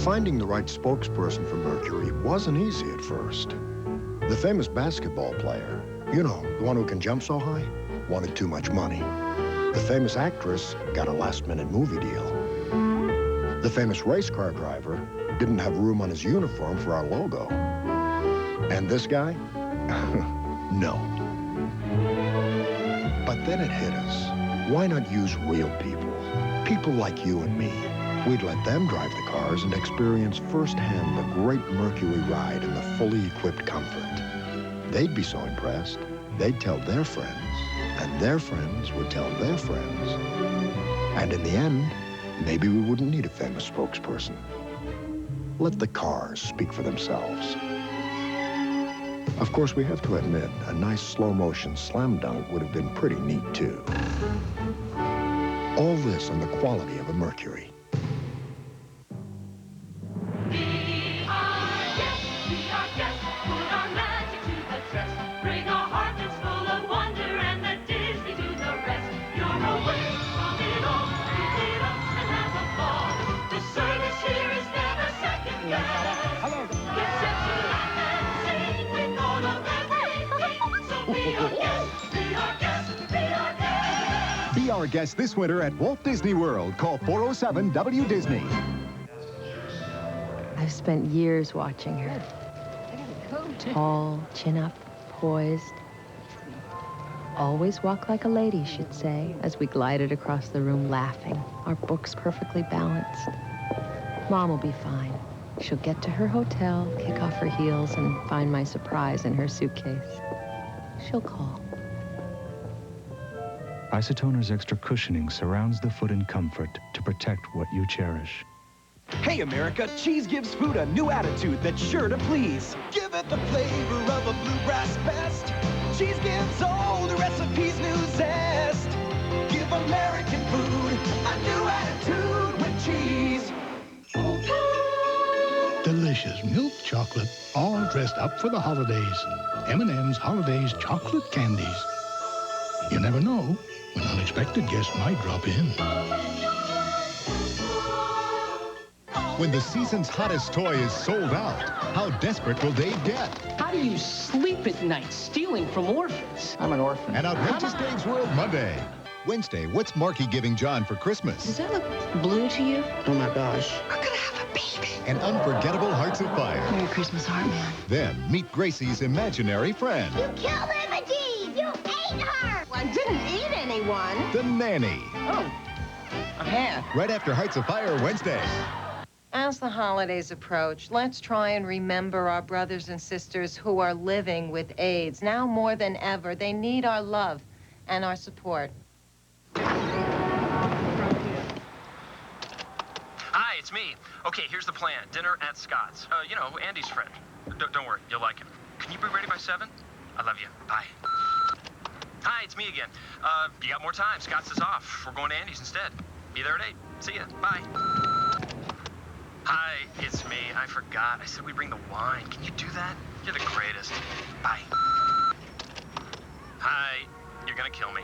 Finding the right spokesperson for Mercury wasn't easy at first. The famous basketball player, you know, the one who can jump so high, wanted too much money. The famous actress got a last-minute movie deal. The famous race car driver didn't have room on his uniform for our logo. And this guy? No. But then it hit us. Why not use real people? People like you and me. We'd let them drive the cars and experience firsthand the great Mercury ride in the fully equipped comfort. They'd be so impressed, they'd tell their friends, and their friends would tell their friends. And in the end, maybe we wouldn't need a famous spokesperson. Let the cars speak for themselves. Of course, we have to admit, a nice slow-motion slam dunk would have been pretty neat, too. All this on the quality of a Mercury. Be our guest this winter at Walt Disney World. Call 407-WDisney. I've spent years watching her. Tall, chin up, poised. Always walk like a lady, she'd say, as we glided across the room laughing, our books perfectly balanced. Mom will be fine. She'll get to her hotel, kick off her heels, and find my surprise in her suitcase. She'll call. Isotoner's extra cushioning surrounds the foot in comfort to protect what you cherish. Hey, America, cheese gives food a new attitude that's sure to please. Give it the flavor of a bluegrass best. Cheese gives all the recipes new zest. Give American food a new attitude with cheese. Delicious milk chocolate, all dressed up for the holidays. M&M's Holidays chocolate candies. You never know when unexpected guests might drop in. When the season's hottest toy is sold out, how desperate will Dave get? How do you sleep at night stealing from orphans? I'm an orphan. An outrageous Dave's World Monday. Wednesday, what's Marky giving John for Christmas? Does that look blue to you? Oh my gosh. We're gonna have a baby. And unforgettable Hearts of Fire. Merry Christmas, Heartman. Then meet Gracie's imaginary friend. You killed Imogen! You ate her! I didn't eat anyone. The Nanny. Oh, I have. Right after Hearts of Fire Wednesday. As the holidays approach, let's try and remember our brothers and sisters who are living with AIDS. Now more than ever, they need our love and our support. Hi, it's me. Okay, here's the plan. Dinner at Scott's. You know, Andy's friend. Don't worry, you'll like him. Can you be ready by 7? I love you. Bye. Hi, it's me again. You got more time. Scott's is off. We're going to Andy's instead. Be there at 8. See ya. Bye. Hi, it's me. I forgot. I said we'd bring the wine. Can you do that? You're the greatest. Bye. Hi. You're gonna kill me.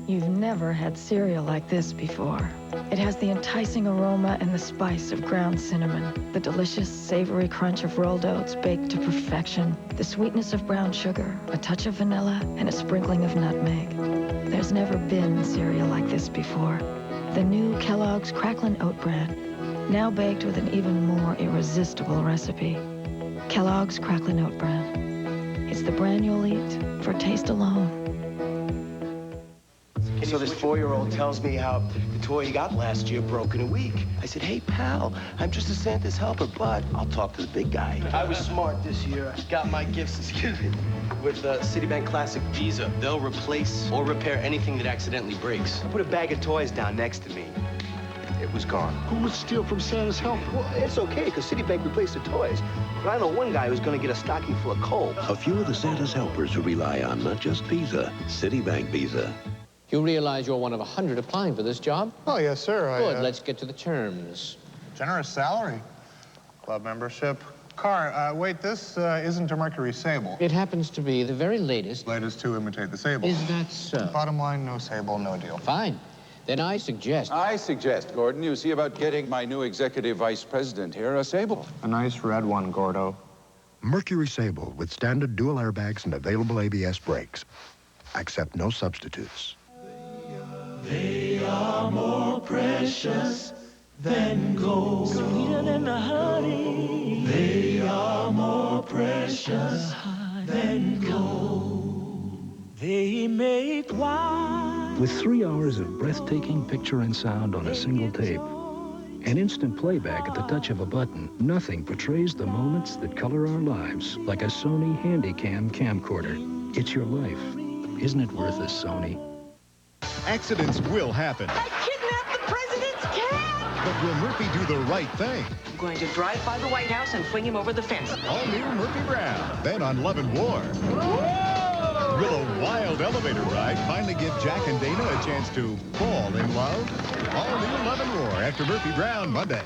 You've never had cereal like this before. It has the enticing aroma and the spice of ground cinnamon, the delicious, savory crunch of rolled oats baked to perfection, the sweetness of brown sugar, a touch of vanilla, and a sprinkling of nutmeg. There's never been cereal like this before. The new Kellogg's Cracklin' Oat Bran, now baked with an even more irresistible recipe. Kellogg's Cracklin' Oat Bran. It's the bran you'll eat for taste alone. So this 4-year-old tells me how the toy he got last year broke in a week. I said, hey, pal, I'm just a Santa's helper, but I'll talk to the big guy. I was smart this year. I got my gifts, excuse me, with Citibank Classic Visa. They'll replace or repair anything that accidentally breaks. I put a bag of toys down next to me. It was gone. Who would steal from Santa's helper? Well, it's okay, because Citibank replaced the toys. But I know one guy who's going to get a stocking full of coal. A few of the Santa's helpers who rely on not just Visa, Citibank Visa. You realize you're one of 100 applying for this job? Oh, yes, sir. Good, let's get to the terms. Generous salary, club membership, car. Wait, this isn't a Mercury Sable. It happens to be the very latest. Latest to imitate the Sable. Is that so? Bottom line, no Sable, no deal. Fine. Then I suggest, Gordon, you see about getting my new executive vice president here a Sable. A nice red one, Gordo. Mercury Sable with standard dual airbags and available ABS brakes. Accept no substitutes. They are more precious than gold. Sweeter than the honey. They are more precious than gold. They make wine. With 3 hours of breathtaking picture and sound on a single tape, and instant playback at the touch of a button, nothing portrays the moments that color our lives like a Sony Handycam camcorder. It's your life. Isn't it worth a Sony? Accidents will happen. I kidnapped the president's cat! But will Murphy do the right thing? I'm going to drive by the White House and fling him over the fence. All new Murphy Brown. Then on Love and War. Whoa! Will a wild elevator ride finally give Jack and Dana a chance to fall in love? All new Love and War after Murphy Brown Monday.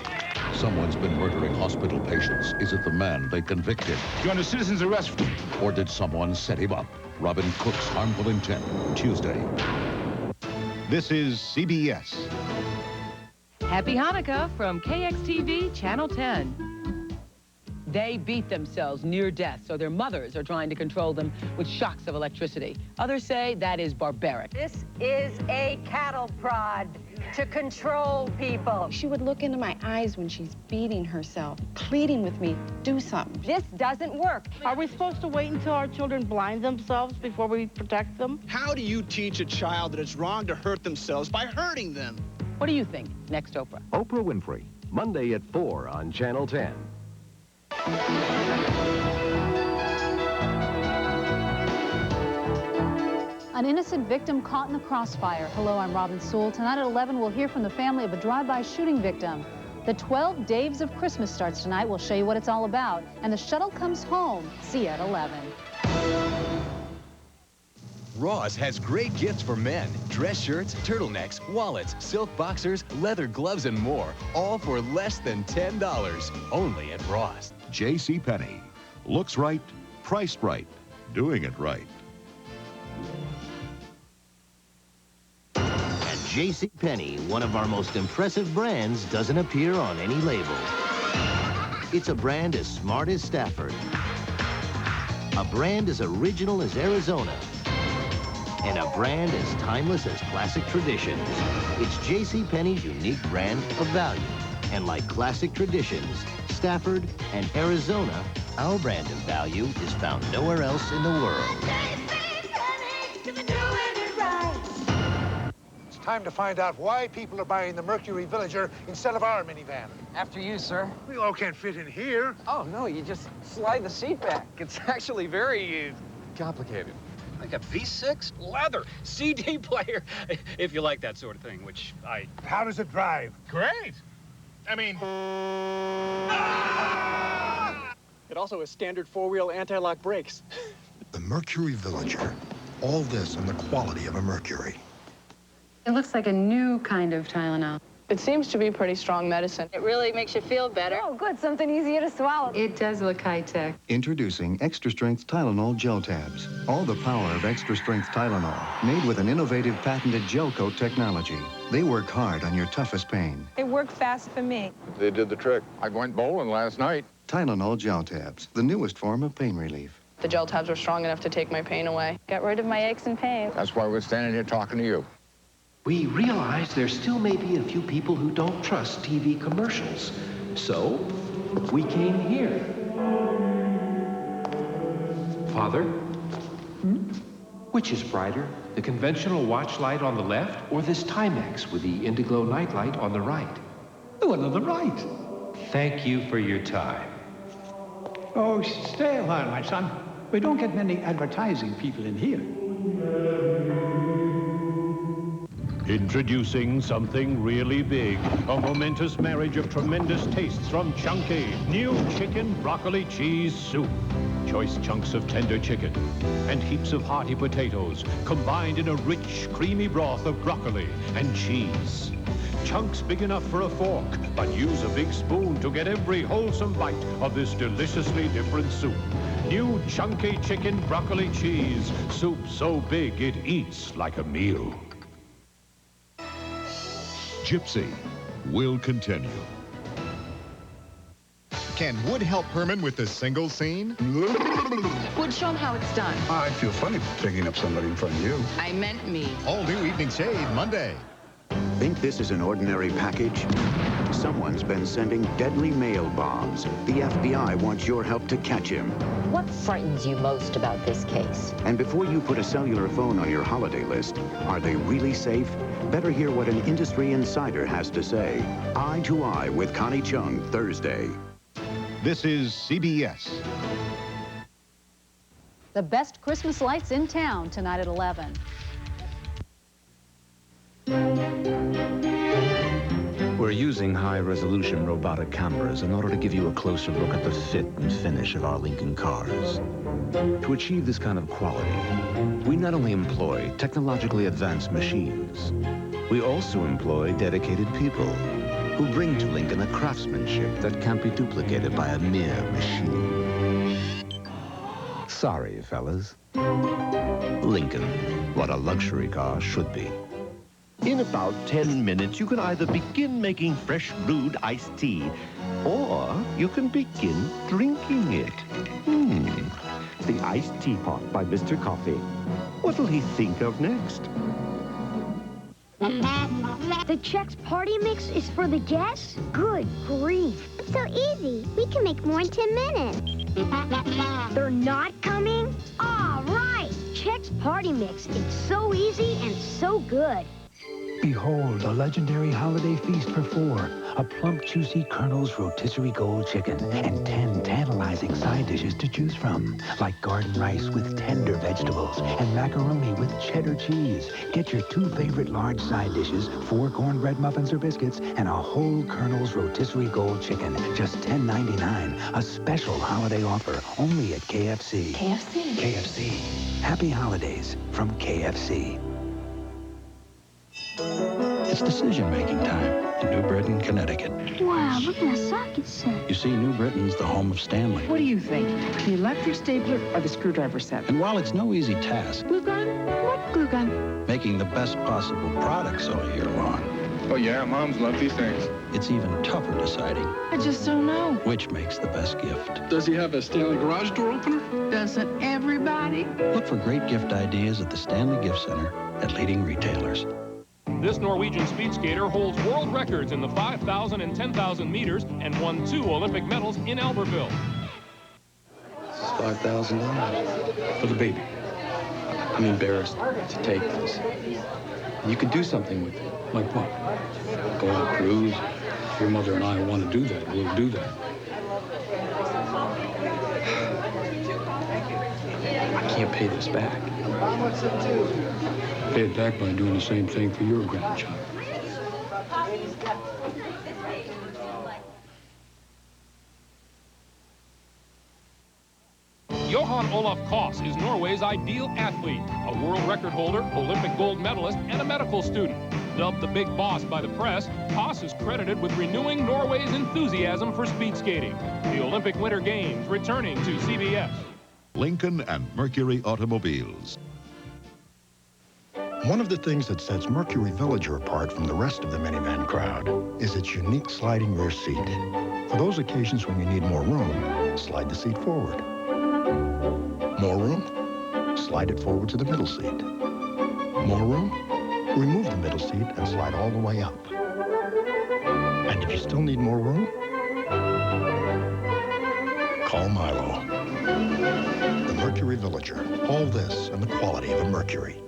Someone's been murdering hospital patients. Is it the man they convicted? You're under citizen's arrest. Or did someone set him up? Robin Cook's Harmful Intent, Tuesday. This is CBS. Happy Hanukkah from KXTV Channel 10. They beat themselves near death, so their mothers are trying to control them with shocks of electricity. Others say that is barbaric. This is a cattle prod to control people. She would look into my eyes when she's beating herself, pleading with me, do something. This doesn't work. Are we supposed to wait until our children blind themselves before we protect them? How do you teach a child that it's wrong to hurt themselves by hurting them? What do you think? Next, Oprah. Oprah Winfrey, Monday at 4 on Channel 10. An innocent victim caught in the crossfire. Hello, I'm Robin Sewell. Tonight at 11, we'll hear from the family of a drive-by shooting victim. The 12 Daves of Christmas starts tonight. We'll show you what it's all about. And the shuttle comes home. See you at 11. Ross has great gifts for men. Dress shirts, turtlenecks, wallets, silk boxers, leather gloves, and more. All for less than $10. Only at Ross. JCPenney. Looks right, priced right, doing it right. At JCPenney, one of our most impressive brands doesn't appear on any label. It's a brand as smart as Stafford. A brand as original as Arizona. And a brand as timeless as classic traditions. It's JCPenney's unique brand of value. And like classic traditions, Stafford and Arizona, our brand of value is found nowhere else in the world. It's time to find out why people are buying the Mercury Villager instead of our minivan. After you, sir. We all can't fit in here. Oh, no, you just slide the seat back. It's actually very complicated. Like a V6 leather CD player, if you like that sort of thing, which I... How does it drive? Great. I mean... It also has standard four-wheel anti-lock brakes. The Mercury Villager. All this in the quality of a Mercury. It looks like a new kind of Tylenol. It seems to be pretty strong medicine. It really makes you feel better. Oh, good. Something easier to swallow. It does look high-tech. Introducing Extra Strength Tylenol Gel Tabs. All the power of Extra Strength Tylenol, made with an innovative patented gel coat technology. They work hard on your toughest pain. It worked fast for me. They did the trick. I went bowling last night. Tylenol Gel Tabs, the newest form of pain relief. The gel tabs were strong enough to take my pain away. Got rid of my aches and pains. That's why we're standing here talking to you. We realize there still may be a few people who don't trust TV commercials. So, we came here. Father? Which is brighter, the conventional watch light on the left or this Timex with the Indiglo nightlight on the right? The one on the right. Thank you for your time. Oh, stay a while, my son. We don't get many advertising people in here. Introducing something really big. A momentous marriage of tremendous tastes from Chunky. New chicken broccoli cheese soup. Choice chunks of tender chicken and heaps of hearty potatoes combined in a rich, creamy broth of broccoli and cheese. Chunks big enough for a fork, but use a big spoon to get every wholesome bite of this deliciously different soup. New Chunky chicken broccoli cheese. Soup so big it eats like a meal. Gypsy will continue. Can Wood help Herman with the single scene? Would, show him how it's done. I feel funny picking up somebody in front of you. I meant me. All new Evening Shade Monday. Think this is an ordinary package? Someone's been sending deadly mail bombs. The FBI wants your help to catch him. What frightens you most about this case? And before you put a cellular phone on your holiday list, are they really safe? Better hear what an industry insider has to say. Eye to Eye with Connie Chung, Thursday. This is CBS. The best Christmas lights in town tonight at 11. We're using high-resolution robotic cameras in order to give you a closer look at the fit and finish of our Lincoln cars. To achieve this kind of quality, we not only employ technologically advanced machines, we also employ dedicated people who bring to Lincoln a craftsmanship that can't be duplicated by a mere machine. Sorry, fellas. Lincoln, what a luxury car should be. In about 10 minutes, you can either begin making fresh brewed iced tea, or you can begin drinking it. The iced teapot by Mr. Coffee. What'll he think of next? The Chex Party Mix is for the guests? Good grief. It's so easy. We can make more in 10 minutes. They're not coming? All right. Chex Party Mix. It's so easy and so good. Behold, a legendary holiday feast for 4. A plump, juicy Colonel's rotisserie gold chicken and 10 tantalizing side dishes to choose from, like garden rice with tender vegetables and macaroni with cheddar cheese. Get your 2 favorite large side dishes, 4 cornbread muffins or biscuits, and a whole Colonel's rotisserie gold chicken, just $10.99. A special holiday offer only at KFC. KFC? KFC. Happy holidays from KFC. It's decision-making time in New Britain, Connecticut. Wow, look at the socket set. You see, New Britain's the home of Stanley. What do you think? The electric stapler or the screwdriver set? And while it's no easy task, Glue gun? What glue gun? making the best possible products all year long, Oh, yeah, moms love these things. it's even tougher deciding I just don't know. which makes the best gift. Does he have a Stanley garage door opener? Doesn't everybody? Look for great gift ideas at the Stanley Gift Center at leading retailers. This Norwegian speed skater holds world records in the 5,000 and 10,000 meters and won 2 Olympic medals in Albertville. This is $5,000 for the baby. I'm embarrassed to take this. You could do something with it. Like what? Go on a cruise. If your mother and I want to do that, we'll do that. I can't pay this back. Pay it back by doing the same thing for your grandchild. Johan Olaf Koss is Norway's ideal athlete, a world record holder, Olympic gold medalist, and a medical student. Dubbed the Big Boss by the press, Koss is credited with renewing Norway's enthusiasm for speed skating. The Olympic Winter Games returning to CBS. Lincoln and Mercury Automobiles. One of the things that sets Mercury Villager apart from the rest of the minivan crowd is its unique sliding rear seat. For those occasions when you need more room, slide the seat forward. More room? Slide it forward to the middle seat. More room? Remove the middle seat and slide all the way up. And if you still need more room, call Milo. The Mercury Villager. All this and the quality of a Mercury.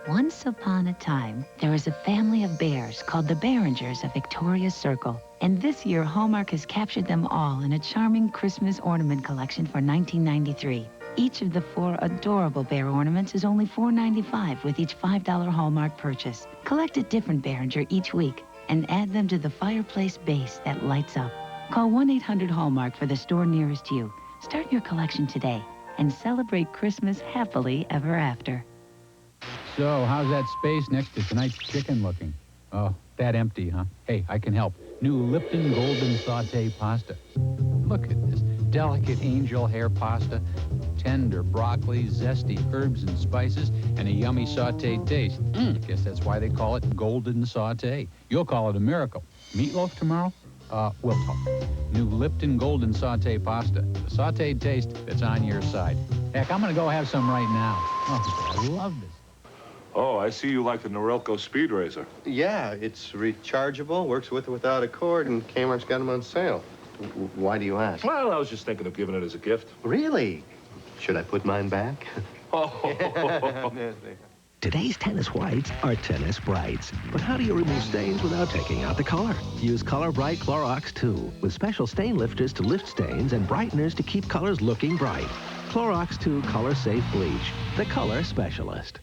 Once upon a time, there was a family of bears called the Behringers of Victoria's Circle. And this year, Hallmark has captured them all in a charming Christmas ornament collection for $19.93. Each of the 4 adorable bear ornaments is only $4.95 with each $5 Hallmark purchase. Collect a different Behringer each week and add them to the fireplace base that lights up. Call 1-800-HALLMARK for the store nearest you. Start your collection today and celebrate Christmas happily ever after. So, how's that space next to tonight's chicken looking? Oh, that empty, huh? Hey, I can help. New Lipton Golden Sauté Pasta. Look at this delicate angel hair pasta. tender broccoli, zesty herbs and spices, and a yummy sautéed taste. Guess that's why they call it golden sauté. You'll call it a miracle. Meatloaf tomorrow? We'll talk. New Lipton Golden Sauté Pasta. The sautéed taste that's on your side. Heck, I'm going to go have some right now. Oh, I love this. Oh, I see you like the Norelco Speed Racer. Yeah, it's rechargeable, works with or without a cord, and Kmart's got them on sale. Why do you ask? Well, I was just thinking of giving it as a gift. Really? Should I put mine back? Oh. Today's tennis whites are tennis brights. But how do you remove stains without taking out the color? Use Color Bright Clorox 2 with special stain lifters to lift stains and brighteners to keep colors looking bright. Clorox 2 Color Safe Bleach, the color specialist.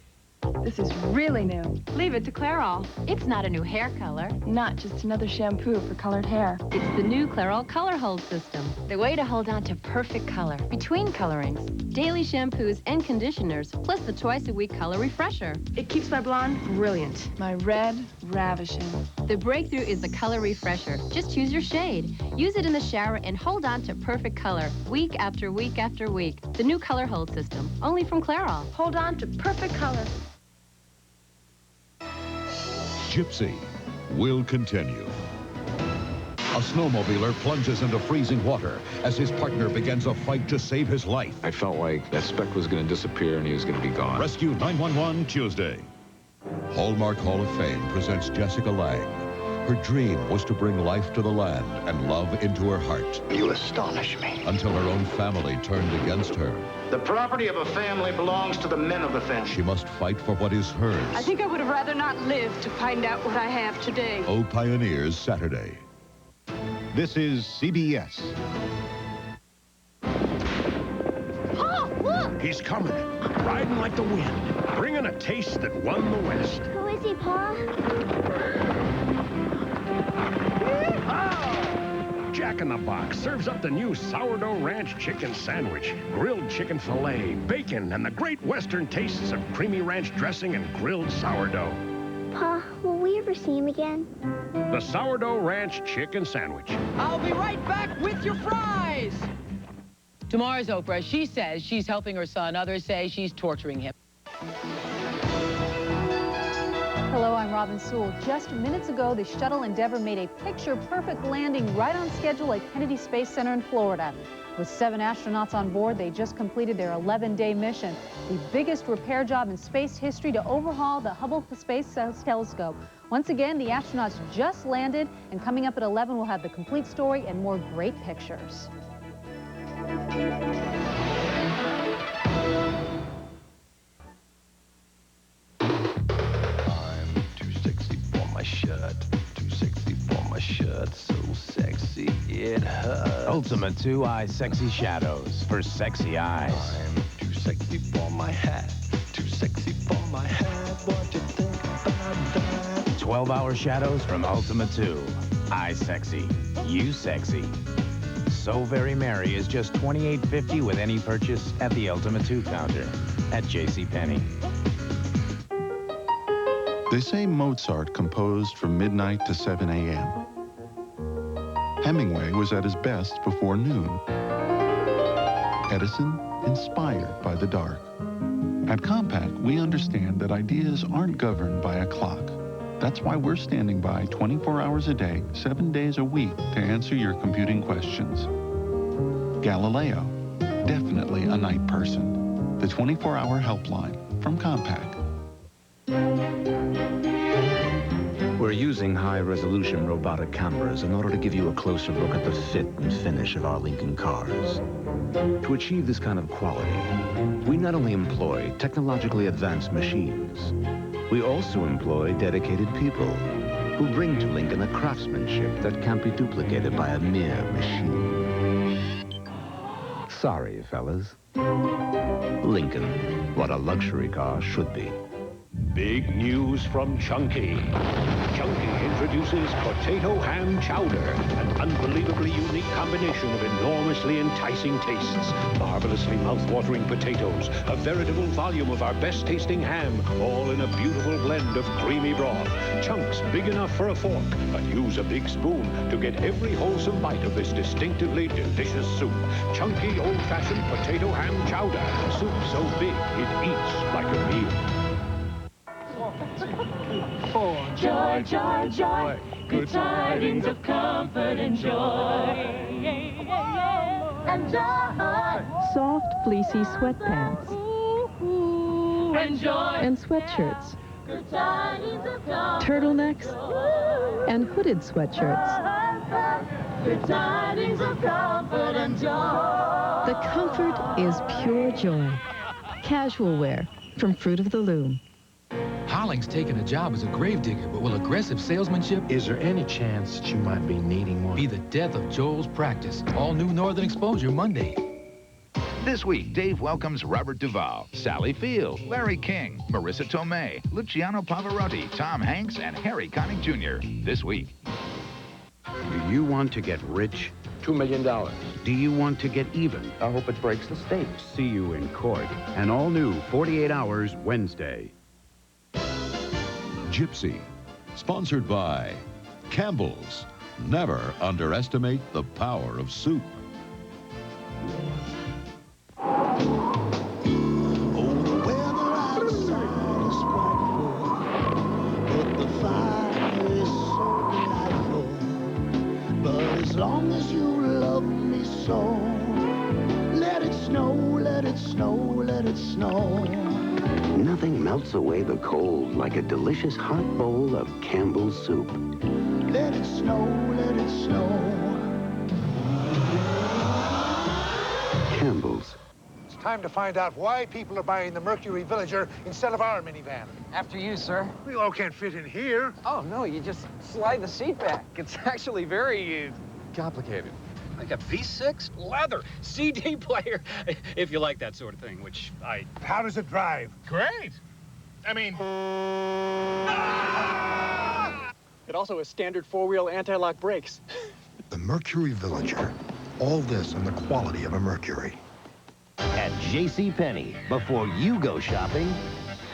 This is really new. Leave it to Clairol. It's not a new hair color. Not just another shampoo for colored hair. It's the new Clairol Color Hold System. The way to hold on to perfect color between colorings. Daily shampoos and conditioners, plus the twice-a-week color refresher. It keeps my blonde brilliant. My red ravishing. The breakthrough is the color refresher. Just choose your shade. Use it in the shower and hold on to perfect color week after week after week. The new Color Hold System, only from Clairol. Hold on to perfect color. Gypsy will continue. A snowmobiler plunges into freezing water as his partner begins a fight to save his life. I felt like that speck was going to disappear and he was going to be gone. Rescue 911 Tuesday. Hallmark Hall of Fame presents Jessica Lange. Her dream was to bring life to the land and love into her heart. You astonish me. Until her own family turned against her. The property of a family belongs to the men of the family. She must fight for what is hers. I think I would have rather not lived to find out what I have today. Oh Pioneers, Saturday. This is CBS. Oh, look! He's coming, riding like the wind, bringing a taste that won the West. Who is he, Pa? Jack in the Box serves up the new sourdough ranch chicken sandwich, grilled chicken filet, bacon, and the great Western tastes of creamy ranch dressing and grilled sourdough. Pa, will we ever see him again? The sourdough ranch chicken sandwich. I'll be right back with your fries. Tomorrow's Oprah, she says she's helping her son. Others say she's torturing him. Hello, I'm Robin Sewell. Just minutes ago, the shuttle Endeavour made a picture-perfect landing right on schedule at Kennedy Space Center in Florida. With 7 astronauts on board, they just completed their 11-day mission, the biggest repair job in space history to overhaul the Hubble Space Telescope. Once again, the astronauts just landed, and coming up at 11, we'll have the complete story and more great pictures. Shirt so sexy it hurts. Ultimate 2 Eye Sexy Shadows for sexy eyes. I'm too sexy for my hat. Too sexy for my hat. What you think about that? 12-hour shadows from Ultimate 2. Eye Sexy. You sexy. So Very Merry is just $28.50 with any purchase at the Ultimate 2 counter at JCPenney. They say Mozart composed from midnight to 7 a.m. Hemingway was at his best before noon. Edison, inspired by the dark. At Compaq, we understand that ideas aren't governed by a clock. That's why we're standing by 24 hours a day, 7 days a week to answer your computing questions. Galileo, definitely a night person. The 24-hour helpline from Compaq. We're using high-resolution robotic cameras in order to give you a closer look at the fit and finish of our Lincoln cars. To achieve this kind of quality, we not only employ technologically advanced machines, we also employ dedicated people who bring to Lincoln a craftsmanship that can't be duplicated by a mere machine. Sorry, fellas. Lincoln, what a luxury car should be. Big news from Chunky. Chunky introduces potato ham chowder, an unbelievably unique combination of enormously enticing tastes, marvelously mouth-watering potatoes, a veritable volume of our best-tasting ham, all in a beautiful blend of creamy broth. Chunks big enough for a fork, but use a big spoon to get every wholesome bite of this distinctively delicious soup. Chunky old-fashioned potato ham chowder. Soup so big it eats like a meal. Joy, joy, joy, good tidings of comfort and joy. And joy. Soft, fleecy sweatpants. And joy. And sweatshirts. Good tidings of comfort. Turtlenecks. And hooded sweatshirts. Good tidings of comfort and joy. The comfort is pure joy. Casual wear from Fruit of the Loom. Holling's taken a job as a gravedigger, but will aggressive salesmanship... Is there any chance that you might be needing one? ...be the death of Joel's practice? All new Northern Exposure Monday. This week, Dave welcomes Robert Duvall, Sally Field, Larry King, Marissa Tomei, Luciano Pavarotti, Tom Hanks, and Harry Connick Jr. This week. Do you want to get rich? $2 million. Do you want to get even? I hope it breaks the stakes. See you in court. An all-new 48 Hours Wednesday. Gypsy, sponsored by Campbell's. Never underestimate the power of soup. As long as you love me so, let it snow, let it snow, let it snow. Nothing melts away the cold like a delicious hot bowl of Campbell's soup. Let it snow, let it snow. Campbell's. It's time to find out why people are buying the Mercury Villager instead of our minivan. After you, sir. We all can't fit in here. Oh, no, you just slide the seat back. It's actually very complicated. Like a V6 leather CD player, if you like that sort of thing, which I... How does it drive? Great. I mean... It also has standard four-wheel anti-lock brakes. The Mercury Villager. All this in the quality of a Mercury. At JCPenney, before you go shopping,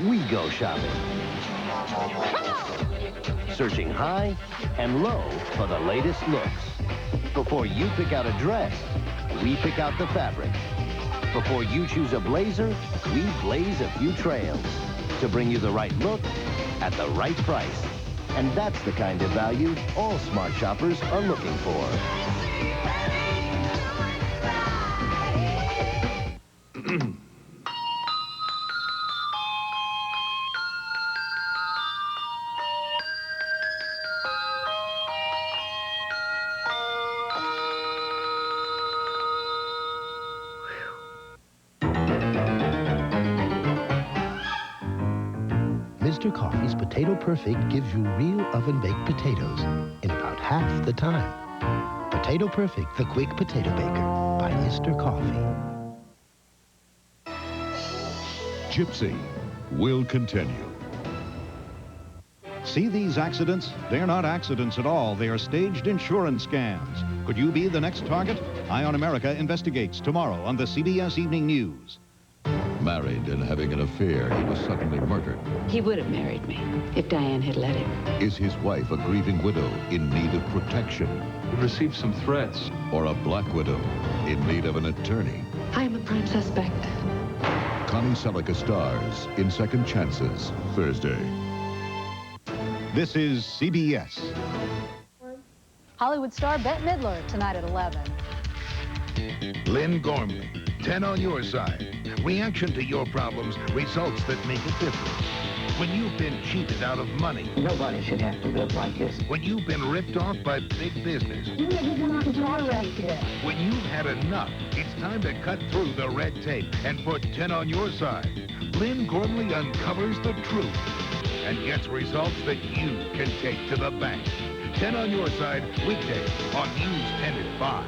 we go shopping. Searching high and low for the latest looks. Before you pick out a dress, we pick out the fabric. Before you choose a blazer, we blaze a few trails to bring you the right look at the right price. And that's the kind of value all smart shoppers are looking for. Mr. Coffee's Potato Perfect gives you real oven-baked potatoes in about half the time. Potato Perfect, the quick potato baker by Mr. Coffee. Gypsy will continue. See these accidents? They're not accidents at all. They are staged insurance scams. Could you be the next target? Eye on America investigates tomorrow on the CBS Evening News. Married and having an affair, he was suddenly murdered. He would have married me if Diane had let him. Is his wife a grieving widow in need of protection? We received some threats. Or a black widow in need of an attorney? I am a prime suspect. Connie Selica stars in Second Chances, Thursday. This is CBS. Hollywood star Bette Midler tonight at 11. Lynn Gormley, 10 on your side. Reaction to your problems, results that make a difference. When you've been cheated out of money. Nobody should have to live like this. When you've been ripped off by big business. When you've had enough, it's time to cut through the red tape and put 10 on your side. Lynn Gormley uncovers the truth and gets results that you can take to the bank. 10 on your side, weekdays on News 10 at 5.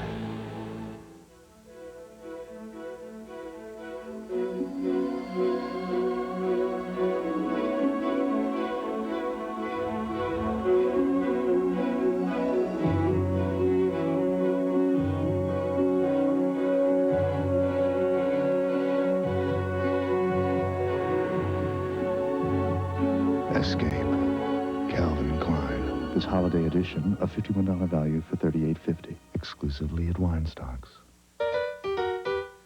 holiday edition, a $51 value for $38.50, exclusively at Wine Stocks.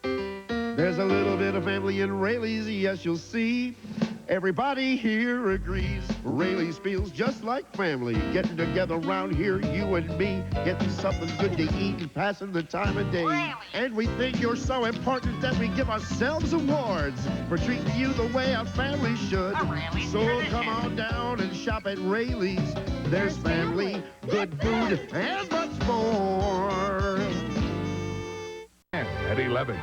There's a little bit of family in Rayleigh's, yes, you'll see. Everybody here agrees. Rayleigh's feels just like family. Getting together around here, you and me. Getting something good to eat and passing the time of day. And we think you're so important that we give ourselves awards for treating you the way a family should. So come on down and shop at Rayleigh's. There's family, good food, and much more. At 11.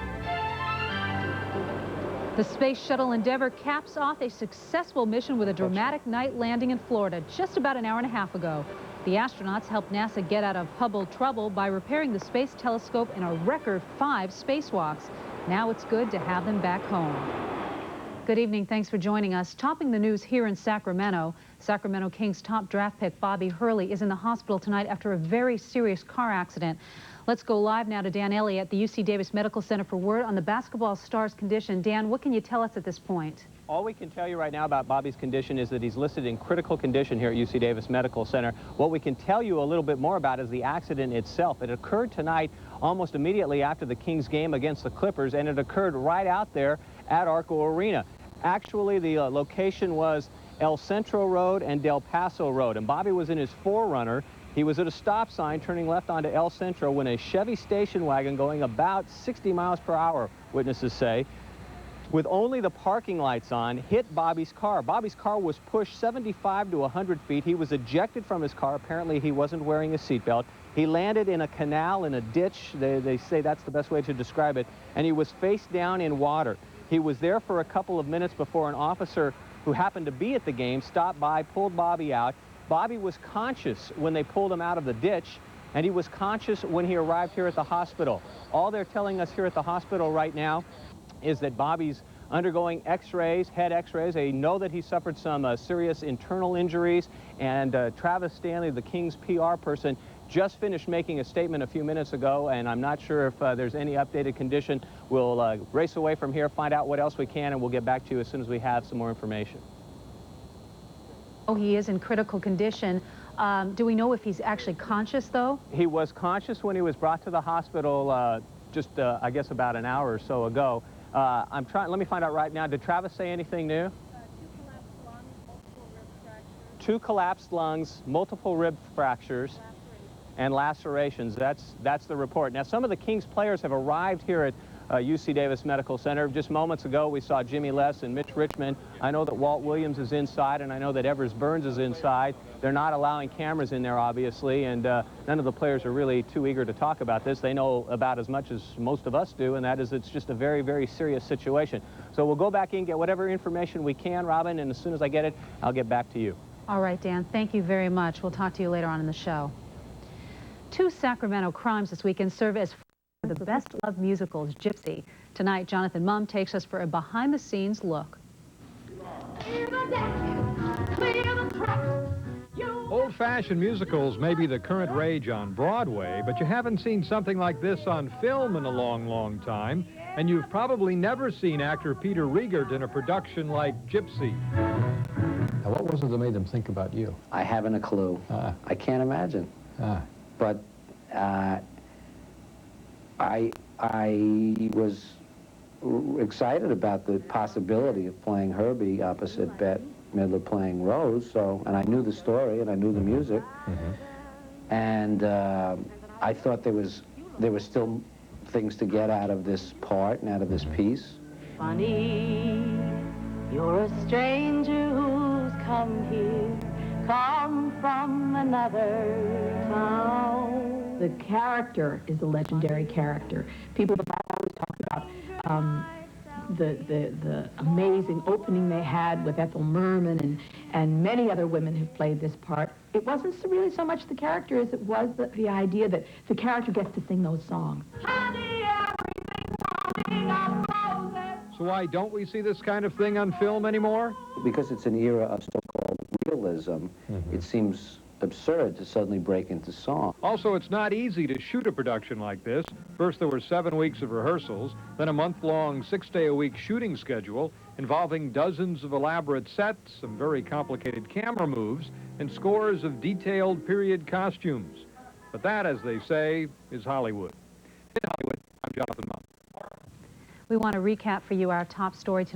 The Space Shuttle Endeavour caps off a successful mission with a dramatic night landing in Florida just about an hour and a half ago. The astronauts helped NASA get out of Hubble trouble by repairing the space telescope in a record 5 spacewalks. Now it's good to have them back home. Good evening. Thanks for joining us. Topping the news here in Sacramento, Sacramento Kings top draft pick Bobby Hurley is in the hospital tonight after a very serious car accident. Let's go live now to Dan Elliott at the UC Davis Medical Center for word on the basketball star's condition. Dan, what can you tell us at this point? All we can tell you right now about Bobby's condition is that he's listed in critical condition here at UC Davis Medical Center. What we can tell you a little bit more about is the accident itself. It occurred tonight almost immediately after the Kings game against the Clippers, and it occurred right out there at Arco Arena. Actually, the location was El Centro Road and Del Paso Road, and Bobby was in his 4Runner. He was at a stop sign turning left onto El Centro when a Chevy station wagon going about 60 miles per hour, witnesses say, with only the parking lights on, hit Bobby's car. Bobby's car was pushed 75 to 100 feet. He was ejected from his car. Apparently, he wasn't wearing a seatbelt. He landed in a canal, in a ditch. They say that's the best way to describe it. And he was face down in water. He was there for a couple of minutes before an officer who happened to be at the game stopped by, pulled Bobby out. Bobby was conscious when they pulled him out of the ditch, and he was conscious when he arrived here at the hospital. All they're telling us here at the hospital right now is that Bobby's undergoing x-rays, head x-rays. They know that he suffered some serious internal injuries, and Travis Stanley, the Kings PR person, just finished making a statement a few minutes ago, and I'm not sure if there's any updated condition. We'll race away from here, find out what else we can, and we'll get back to you as soon as we have some more information. Oh, he is in critical condition. Do we know if he's actually conscious, though? He was conscious when he was brought to the hospital I guess, about an hour or so ago. Let me find out right now. Did Travis say anything new? 2 collapsed lungs, multiple rib fractures, and lacerations. That's the report. Now, some of the Kings players have arrived here at UC Davis Medical Center. Just moments ago, we saw Jimmy Les and Mitch Richmond. I know that Walt Williams is inside, and I know that Evers Burns is inside. They're not allowing cameras in there, obviously, and none of the players are really too eager to talk about this. They know about as much as most of us do, and that is it's just a very, very serious situation. So we'll go back in, get whatever information we can, Robin, and as soon as I get it, I'll get back to you. All right, Dan. Thank you very much. We'll talk to you later on in the show. 2 Sacramento crimes this weekend serve as the best-loved musicals, Gypsy. Tonight, Jonathan Mumm takes us for a behind-the-scenes look. Old-fashioned musicals may be the current rage on Broadway, but you haven't seen something like this on film in a long, long time, and you've probably never seen actor Peter Riegert in a production like Gypsy. Now, what was it that made them think about you? I haven't a clue. I can't imagine. But I was excited about the possibility of playing Herbie opposite Bette Midler playing Rose, and I knew the story and I knew the music, and I thought there was still things to get out of this part and out of this piece. Funny, you're a stranger who's come here, come from another town. The character is a legendary character. People have always talked about the amazing opening they had with Ethel Merman and many other women who've played this part. It wasn't really so much the character as it was the idea that the character gets to sing those songs. So why don't we see this kind of thing on film anymore? Because it's an era of so-called realism, it seems absurd to suddenly break into song. Also, it's not easy to shoot a production like this. First, there were 7 weeks of rehearsals, then a month-long, 6-day-a-week shooting schedule involving dozens of elaborate sets, some very complicated camera moves, and scores of detailed period costumes. But that, as they say, is Hollywood. In Hollywood, I'm Jonathan Mount. We want to recap for you our top story tonight.